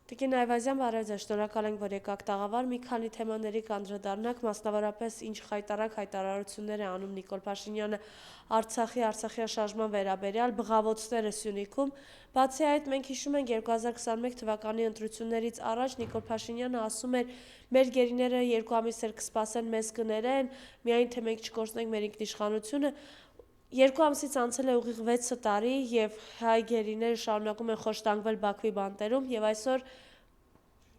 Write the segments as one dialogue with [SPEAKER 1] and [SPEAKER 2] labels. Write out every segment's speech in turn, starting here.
[SPEAKER 1] Տիկին Այվազյան, բարև ձեզ, շնորհակալ ենք, որ եկաք տաղավար, մի քանի թեմաների կանդրադառնանք, մասնավորապես ինչ խայտարակ հայտարարություններ է անում Նիկոլ Փաշինյանը Արցախի շարժման վերաբերյալ, բղավոցները Սյունիքում, բացի այդ մենք հիշում ենք 2021 թվականի ընտրություններից առաջ Նիկոլ Փաշինյանը ասում էր մեր գերիները 2 ամիս էլ կսպասեն մեզ կներեն, միայն թե մենք չկորցնենք մեր ինքնիշխանությունը, 2 ամսից անցել է ուղիղ 6 տարի և հայ գերիները շարունակում են խոշտանգվել Բաքվի բանտերում և այսօր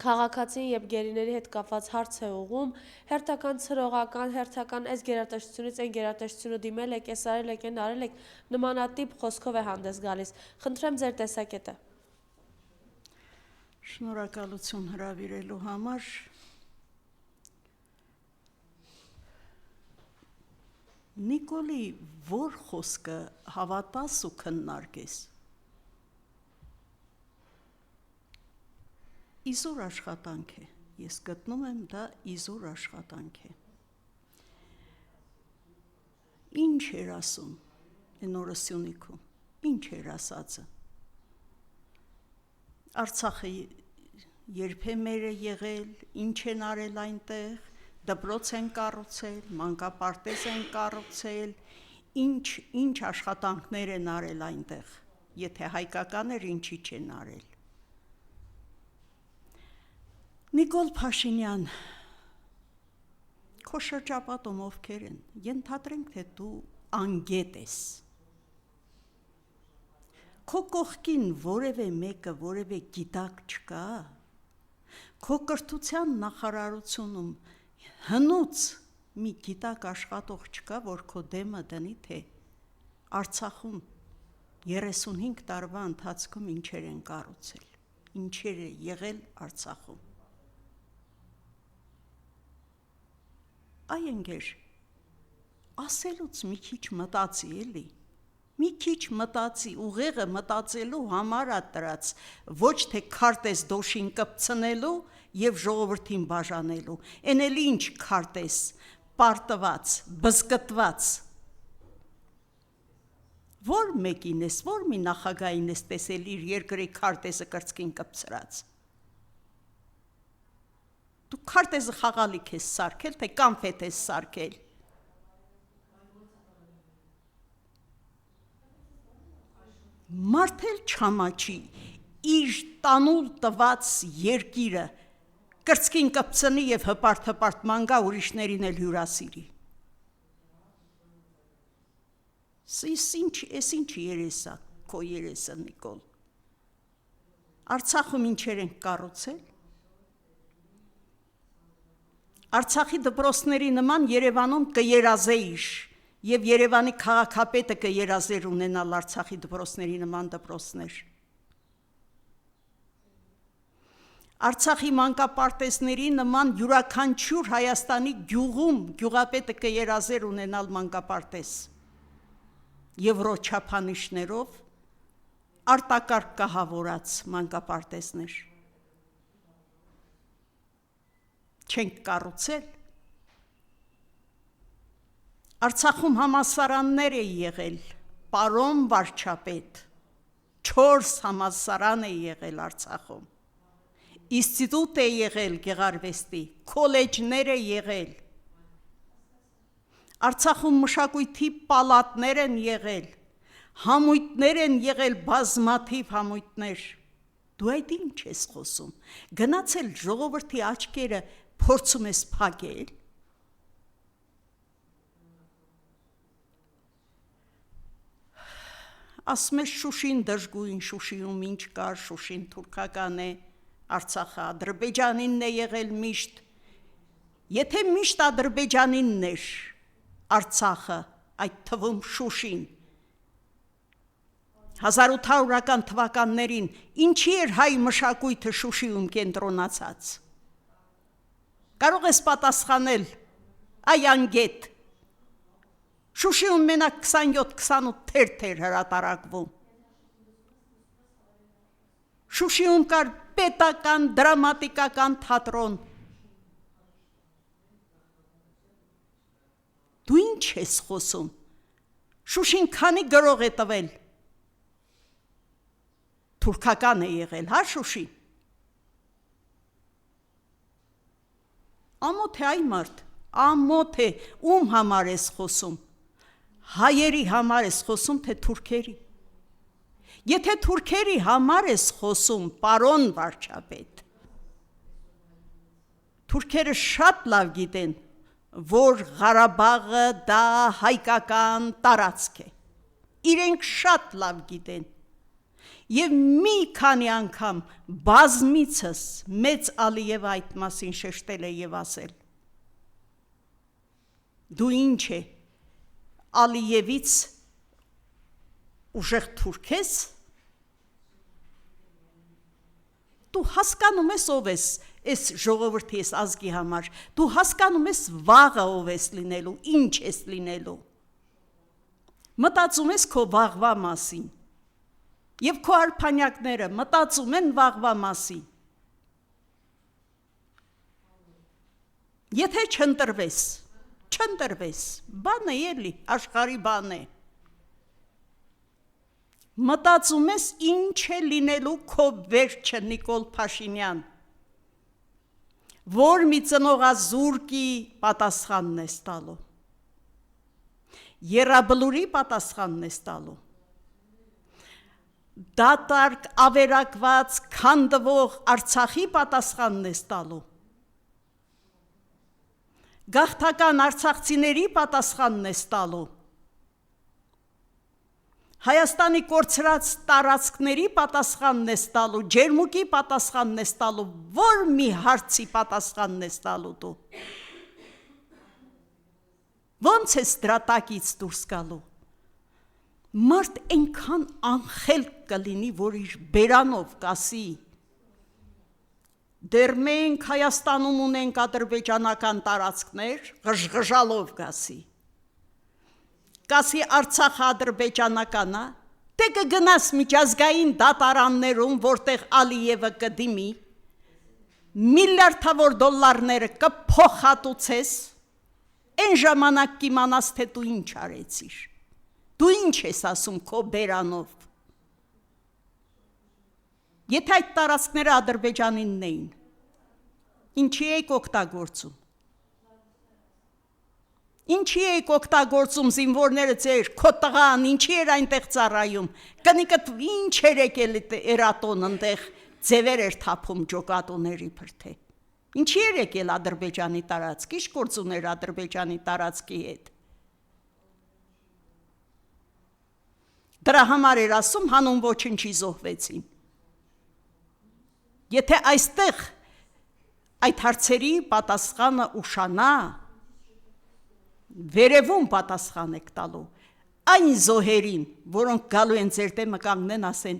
[SPEAKER 1] քաղաքացին և գերիների հետ կապված հարց է ուղղում, հերթական ցրողական, հերթական այս գերատեսչությունից այն գերատեսչությունը դիմել եք, այս արել եք, այն արել եք, նմանատիպ խոսքով է հանդես գալիս։ Խնդրեմ ձեր տեսակետը։
[SPEAKER 2] Շնորհակալություն հրավիրելու համար։ Նիկոլի որ խոսքը հավատաս ու քննարկես։ Իզուր աշխատանք է, ես գտնում եմ դա իզուր աշխատանք է։ Ինչ էր ասում այն օրը Սյունիքում, ինչ էր ասածը։ Արցախը երբ է մեր է եղել, ինչ են արել այնտեղ, դպրոց են կառուցել, մանկապարտեզ են կառուցել, ինչ աշխատանքներ են արել այնտեղ, եթե հայկական էր, ինչի չեն արել։ Նիկոլ Փաշինյան, քո շրջապատում ովքեր են, ենթադրենք, թե դու անգետ ես։ Քո կողքին որևէ մեկը, որևէ գիտակ չկա, քո կրթության նախարարությունում հնուց մի գիտակ աշխատող չկա, որ քո դեմը դնի, թե Արցախում 35 տարվա ընթացքում ինչեր են կառուցել, ինչեր է եղել Արցախում։ Այ ընկեր, ասելուց մի քիչ մտածի էլի, մի քիչ մտածի, ուղեղը մտածելու համար է տրած, ոչ թե քարտեզ դոշին կպցնելու և ժողովրդին բաժանելու, են էլի ինչ քարտեզ, պարտված, բզկտված, որ մեկին ես, որ մի նախագահին ես տեսել իր երկրի քարտեզը կրծքին կպցրած։ Դու քարտեզը խաղալիք ես սարքել, թե կանֆետ ես սարքել։ Մարդ էլ չամաչի իր տանուլ տված երկիրը կրծքին կպցնի և հպարտ մանգա ուրիշներին էլ հյուրասիրի։ Ես ինչ երես է, քո երեսը Նիկոլ։ Արցախում ինչեր ենք կառուցել։ Արցախի դպրոցների նման Երևանում կերազեիր և Երևանի քաղաքապետը կերազեր ունենալ Արցախի դպրոցների նման դպրոցներ։ Արցախի մանկապարտեզների նման յուրաքանչյուր Հայաստանի գյուղում գյուղապետը կերազեր ունենալ մանկապարտեզ եվրո չափանիշներով արտակարգ կահավորած մանկապարտեզներ։ Չենք կառուցել։ Արցախում համալսարաններ է եղել, պարոն վարչապետ, 4 համալսարան է եղել Արցախում, ինստիտուտ է եղել գեղարվեստի, քոլեջներ է եղել, Արցախում մշակույթի պալատներ են եղել, համույթներ են եղել, բազմաթիվ համույթներ։ Դու այդ ինչ ես խոսում, գնացել ժողովրդի աչքերը փորձում ես փակել։ Ասում ես Շուշին դժգույն, Շուշիում ինչ կար, Շուշին թուրքական է, Արցախը Ադրբեջանինն է եղել միշտ։ Եթե միշտ Ադրբեջանինն էր Արցախը, այդ թվում Շուշին, 1800-ական թվականներին, ինչի էր հայ մշակույթը Շուշիում կենտրոնացած։ Կարող ես պատասխանել, այ անգետ։ Շուշիում մենակ 27-28 թերթ էր հրատարակվում։ Շուշիում կար պետական դրամատիկական թատրոն։ Դու ինչ ես խոսում։ Շուշին քանի գրող է տվել։ Թուրքական է եղել, հա Շուշի։ Ամոթ է այ մարդ, ամոթ է, ում համար ես խոսում, հայերի համար ես խոսում, թե թուրքերի, եթե թուրքերի համար ես խոսում, պարոն վարչապետ, թուրքերը շատ լավ գիտեն, որ Ղարաբաղը դա հայկական տարածք է, իրենք շատ լավ գիտեն, և մի քանի անգամ բազմիցս մեծ Ալիևը այդ մասին շեշտել է և ասել, դու ինչ է, Ալիևից ուժեղ թուրք ես, դու հասկանում ես ով ես, այս ժողովրդի ես ազգի համար, դու հասկանում ես վաղը ով ես լինելու, ինչ ես լինելու, մտածում ես քո վաղվա մասին, և քո արբանյակները մտածում են վաղվա մասին, եթե չընտրվես, բան է էլի, աշխարհի բան է, մտածում ես ինչ է լինելու քո վերջը Նիկոլ Փաշինյան, որ մի ծնողազուրկի պատասխանն ես տալու, եռաբլուրի պատասխանն ես տալու, դատարկ ավերակված քանդվող Արցախի պատասխանն ես տալու, գաղթական արցախցիների պատասխանն ես տալու, Հայաստանի կորցրած տարածքների պատասխանն ես տալու, ջերմուկի պատասխանն ես տալու, որ մի հարցի պատասխանն ես տալու դու, ոնց ես դրա տակից դուրս գալու, մարդ այնքան անխելք կլինի, որ իր բերանով կասի, դեռ մենք Հայաստանում ունենք ադրբեջանական տարածքներ, ղժղժալով կասի Արցախը ադրբեջանական է, թե կգնաս միջազգային դատարաններում, որտեղ Ալիևը կդիմի, միլիարդավոր դոլարները կփոխհատուցես, այն ժամանակ կիմանաս, թե դու ինչ արեցիր, դու ինչ ես ասում քո բերանով, եթե այդ տարածքները Ադրբեջանինն էին, ինչի եք օգտագործում, ինչի եք օգտագործում զինվորները ձեր, քո տղան, ինչի էր այնտեղ ծառայում, կնիկդ ինչ էր եկել էրատոն ընդեղ ձևեր էր թափում ջոկատուների փրթե, ինչի էր եկել Ադրբեջանի տարածք, ինչ գործ ուներ Ադրբեջանի տարածքի հետ, դրա համար էր ասում հանուն ոչնչի զոհվեցին, եթե այստեղ այդ հարցերի պատասխանը ուշանա, վերևում պատասխան եք տալու, այն զոհերին, որոնք գալու են ձեր դեմը կանգնեն ասեն,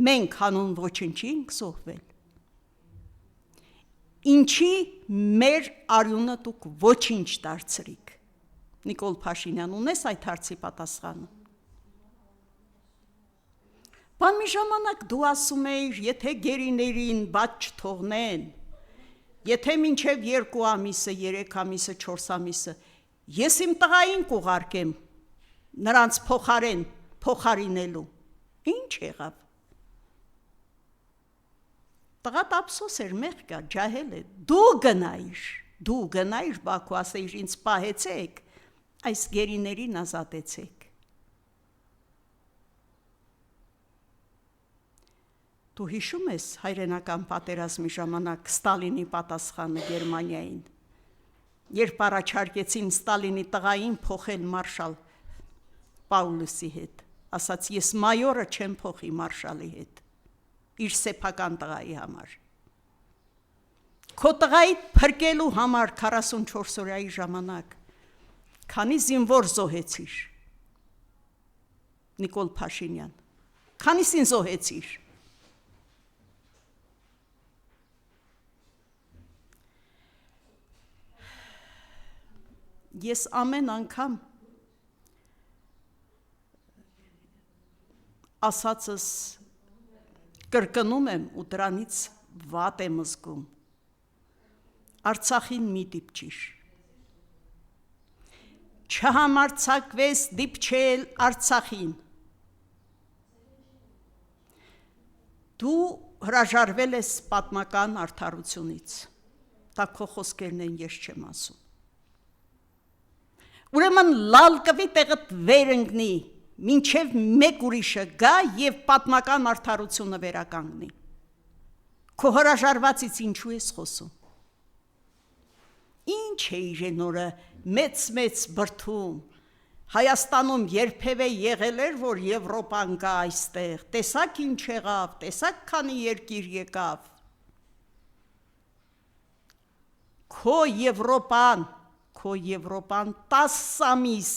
[SPEAKER 2] մենք հանուն ոչնչի ենք զոհվել, ինչի մեր արյունը դուք ոչինչ դարձրիք, Նիկոլ Փաշինյան, ունես այդ հարցի պատասխանը, բան մի ժամանակ դու ասում էիր, եթե գերիներին բաց չթողնեն, եթե մինչև 2 ամիսը, 3 ամիսը, 4 ամիսը, ես իմ տղային կուղարկեմ, նրանց փոխարինելու, ինչ եղավ, տղատ ափսոս էր, մեղք կա, ջահել է, դու գնայիր Բաքու, ասեիր ինձ պահեցեք, այս գերիներին ազատեցեք, դու հիշում ես հայրենական պատերազմի ժամանակ Ստալինի պատասխանը Գերմանիային, երբ առաջարկեցին Ստալինի տղային փոխել մարշալ Պաուլոսի հետ, ասաց ես մայորը չեմ փոխի մարշալի հետ, իր սեփական տղայի համար, քո տղայի փրկելու համար 44 օրյայի ժամանակ, քանի զինվոր զոհեցիր, Նիկոլ Փաշինյան, քանիսին զոհեցիր, ես ամեն անգամ ասածս կրկնում եմ ու դրանից վատ եմ զգում, Արցախին մի դիպչիր, չհամարձակվես դիպչել Արցախին, դու հրաժարվել ես պատմական արդարությունից, դա քո խոսքերն են, ես չեմ ասում։ Ուրեմն լալ կվի տեղդ վեր ընկնի, մինչև մեկ ուրիշը գա և պատմական արդարությունը վերականգնի։ Քո հրաժարվածից ինչու ես խոսում։ Ինչ է իրենորը մեծ բրդում, Հայաստանում երբևէ եղել էր, որ Եվրոպան գա այստեղ, տեսակ ինչ եղավ, տեսակ քանի երկիր եկավ։ Քո Եվրոպան 10 ամիս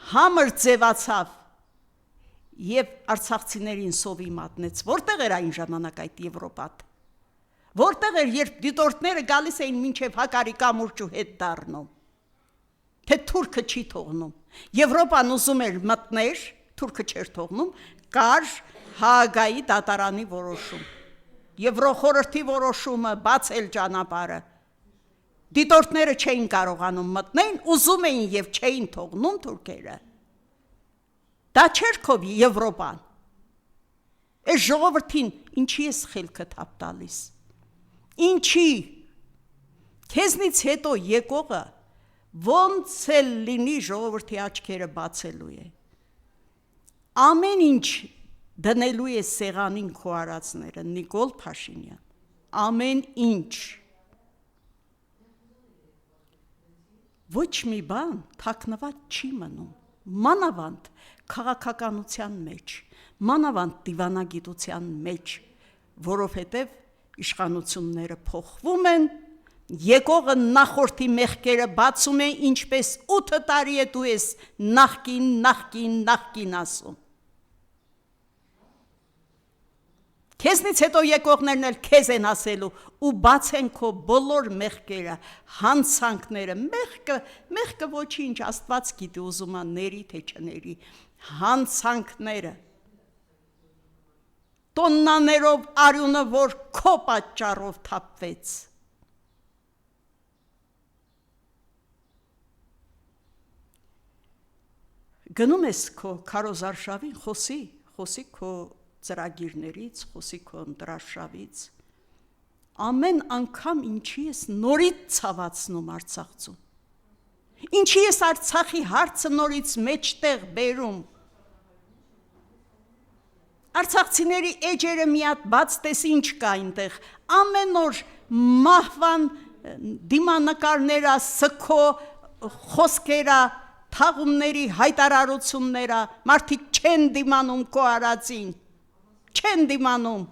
[SPEAKER 2] համր ձևացավ և արցախցիներին սովի մատնեց, որտեղ էր այն ժամանակ այդ Եվրոպան, որտեղ էր, երբ դիտորդները գալիս էին մինչև հակարի կամուրջու հետ դառնում, թե թուրքը չի թողնում, Եվրոպան ուզում էր մտներ, թուրքը չէր թողնում, կար Հաագայի դատարանի որոշում, Եվրոխորհրդի որոշումը բացել ճանապարհը, դիտորդները չէին կարողանում մտնել, ուզում էին և չէին թողնում թուրքերը, դա չէր քո Եվրոպան, այս ժողովրդին ինչի ես խելքը թափ տալիս, ինչի, քեզնից հետո եկողը ոնց էլ լինի ժողովրդի աչքերը բացելու է, ամեն ինչ դնելու է սեղանին քո արածները, Նիկոլ Փաշինյան, ամեն ինչ, ոչ մի բան թաքնված չի մնում, մանավանդ քաղաքականության մեջ, մանավանդ դիվանագիտության մեջ, որովհետև իշխանությունները փոխվում են, եկողը նախորդի մեղքերը բացում է, ինչպես 8 տարի է դու ես նախկին ասում։ Քեզնից հետո եկողներն էլ քեզ են ասելու ու բաց են քո բոլոր մեղքերը, հանցանքները, մեղքը ոչինչ, Աստված գիտի ուզում է ների թե չների, հանցանքները, տոննաներով արյունը, որ քո պատճառով թափվեց, գնում ես քո քարոզարշավին, խոսի քո ծրագիրներից, խոսի քո ընտրարշավից, ամեն անգամ ինչի ես նորից ցավացնում Արցախցուն, ինչի ես Արցախի հարցը նորից մեջտեղ բերում, արցախցիների էջերը մի հատ բաց տես ինչ կա այնտեղ, ամեն օր մահվան դիմանկարները, սքո խոսքերը, թաղումների հայտարարությունները, մարդիկ չեն դիմանում քո արածին, չեն դիմանում,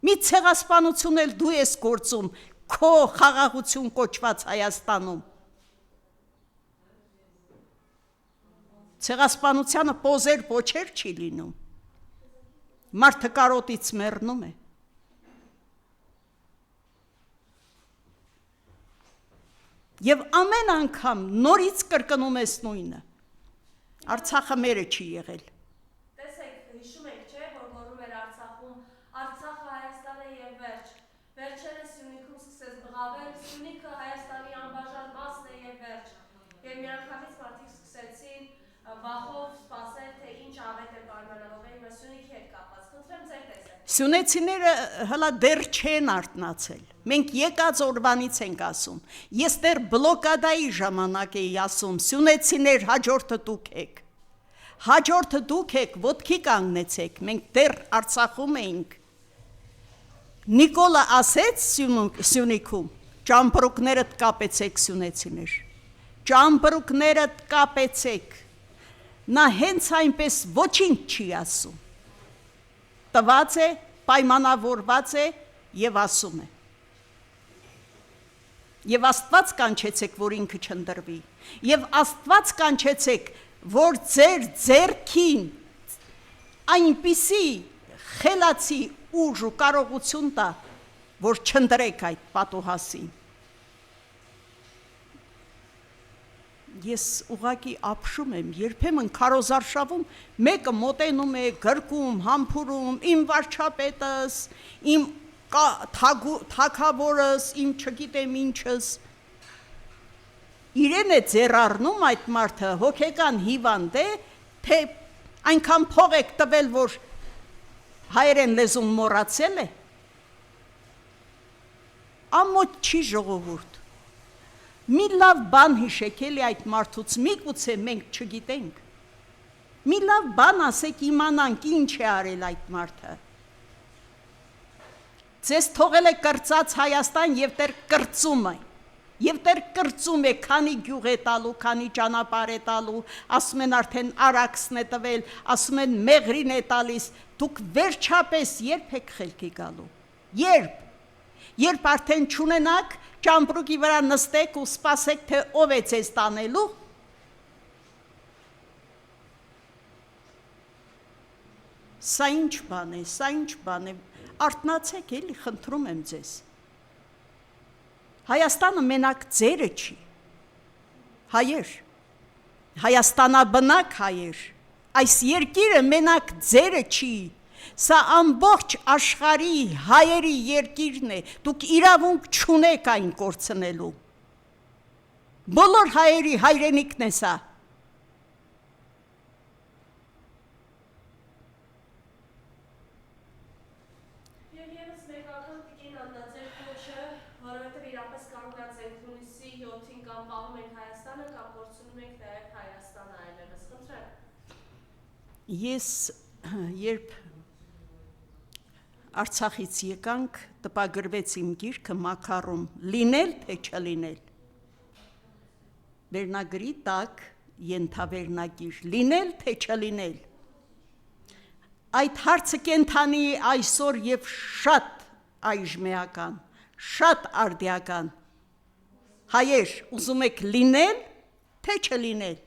[SPEAKER 2] մի ցեղասպանություն էլ դու ես գործում քո խաղաղություն կոչված Հայաստանում, ցեղասպանությանը պոզեր պոչեր չի լինում, մարդը կարոտից մեռնում է, և ամեն անգամ նորից կրկնում ես նույնը, Արցախը մերը չի եղել։
[SPEAKER 1] Տեսեք, հիշում եք, չէ, որ գոռում էր Արցախում, Արցախը Հայաստան է և վերջ, վերջերս Սյունիքում սկսեց բղավել, Սյունիքը Հայաստանի անբաժան մասն է և վերջ, և միանգամից մարդիկ սկսեցին վախով սպասել, թե ինչ ավետ է պայմանավորվել, հիմա Սյունիքի հետ կապված, խնդրեմ ձեր տեսեք։
[SPEAKER 2] Սյունեցիները հլա դեռ չեն արթնացել, մենք եկած օրվանից ենք ասում, ես դեռ բլոկադայի ժամանակ էի ասում, սյունեցիներ հաջորդը դուք եք, ոտքի կանգնեցեք, մենք դեռ Արցախում էինք, Նիկոլը ասեց Սյունիքում, ճամպրուկներդ կապեցեք սյունեցիներ, ճամպրուկներդ կապեցեք, նա հենց այնպես ոչինչ չի ասում, տված է, պայմանավորված է և ասում է։ Եվ Աստված կանչեցեք, որ ինքը չնդրվի, և Աստված կանչեցեք, որ ձեր ձեռքին այնպիսի խելացի ուժ ու կարողություն տա, որ չնդրեք այդ պատուհասին։ Ես ուղղակի ապշում եմ, երբեմն քարոզարշավում մեկը մոտենում է, գրկում, համբուրում, իմ վարչապետս, իմ թագավորս, իմ չգիտեմ ինչս, իրեն է ձեռառնում այդ մարդը, հոգեկան հիվանդ է, թե այնքան փող եք տվել, որ հայերեն լեզուն մոռացել է, ամոթ չի ժողովուրդ։ Մի լավ բան հիշեք էլի այդ մարդուց, միգուցե մենք չգիտենք։ Մի լավ բան ասեք, իմանանք ինչ է արել այդ մարդը։ Ձեզ թողել է կրծած Հայաստան եւ Տեր կրծում է։ Եվ Տեր կրծում է, քանի գյուղ է տալու, քանի ճանապարհ է տալու, ասում են արդեն Արաքսն է տվել, ասում են Մեղրին է տալիս, դուք վերջապես երբ եք խելքի գալու։ Երբ արդեն չունենաք, ճամպրուկի վրա նստեք ու սպասեք, թե ով է ձեզ տանելու։ Սա ինչ բան է, արթնացեք էլի, խնդրում եմ ձեզ։ Հայաստանը մենակ ձերը չի, հայեր, Հայաստանաբնակ հայեր, այս երկիրը մենակ ձերը չի, սա ամբողջ աշխարհի հայերի երկիրն է, դուք իրավունք չունեք այն կորցնելու, բոլոր հայերի հայրենիքն է սա։ Ես երբ Արցախից եկանք, տպագրվեց իմ գիրքը Մաքարում, լինել թե չլինել։ Վերնագրի տակ ենթավերնագիր, լինել թե չլինել։ Այդ հարցը կենթանի այսօր եւ շատ այժմեական, շատ արդիական։ Հայեր, ուզում եք լինել թե չլինել։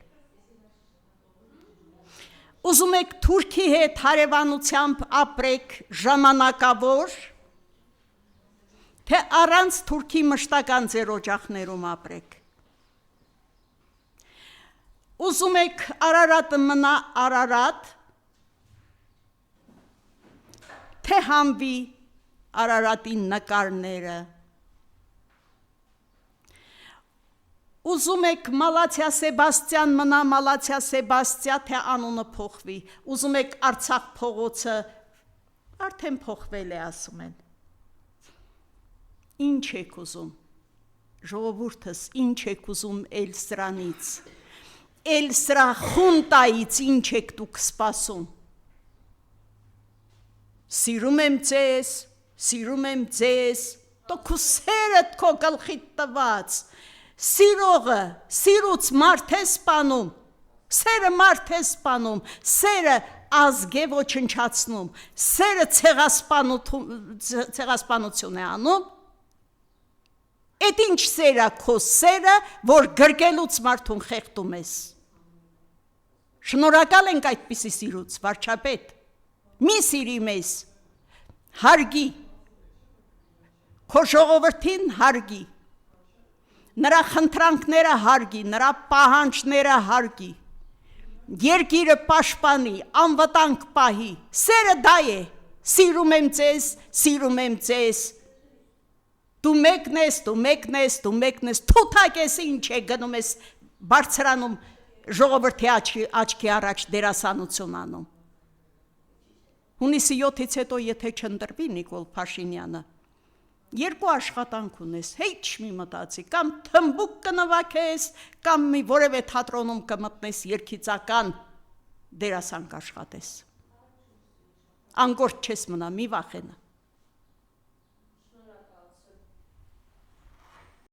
[SPEAKER 2] Ուզում եք Թուրքի հետ հարևանությամբ ապրեք ժամանակավոր, թե առանց Թուրքի մշտական ձեր օջախներում ապրեք։ Ուզում եք Արարատը մնա Արարատ, թե հանվի Արարատի նկարները։ Ուզում եք Մալաթիա Սեբաստիան մնա Մալաթիա Սեբաստիա, թե անունը փոխվի, ուզում եք Արցախ փողոցը, արդեն փոխվել է, ասում են։ Ինչ եք ուզում, ժողովուրդս, ինչ եք ուզում էլ սրանից, էլ սրա խունտայից ինչ եք դուք սպասում։ Սիրում եմ ձեզ, դուք ու սերդ քո գլխիդ տված, Սիրողը, սիրուց մարդ է սպանում, սերը մարդ է սպանում, սերը ազգ է ոչնչացնում, սերը ցեղասպանություն է անում, էդ ինչ սերա քո սերը, որ գրգելուց մարդուն խեղդում ես։ Շնորհակալ ենք այդպիսի սիրուց, վարչապետ, մի սիրի մեզ, հարգի, քո ժողովրդին հարգի, նրա խնդրանքները հարգի, նրա պահանջները հարգի, երկիրը պաշտպանի, անվտանգ պահի, սերը դա է, սիրում եմ ձեզ, դու մեկն ես, թութակ ես ինչ է գնում ես բարձրանում ժողովրդի աչքի առաջ դերասանություն անում։ Հունիսի 7-ից հետո եթե չընտրվի Նիկոլ Փաշինյանը, երկու աշխատանք ունես, հեչ մի մտածի, կամ թմբուկ կնվագես, կամ մի որևէ թատրոնում կմտնես երգիծական դերասան կաշխատես։ Անգործ չես մնա, մի վախենա։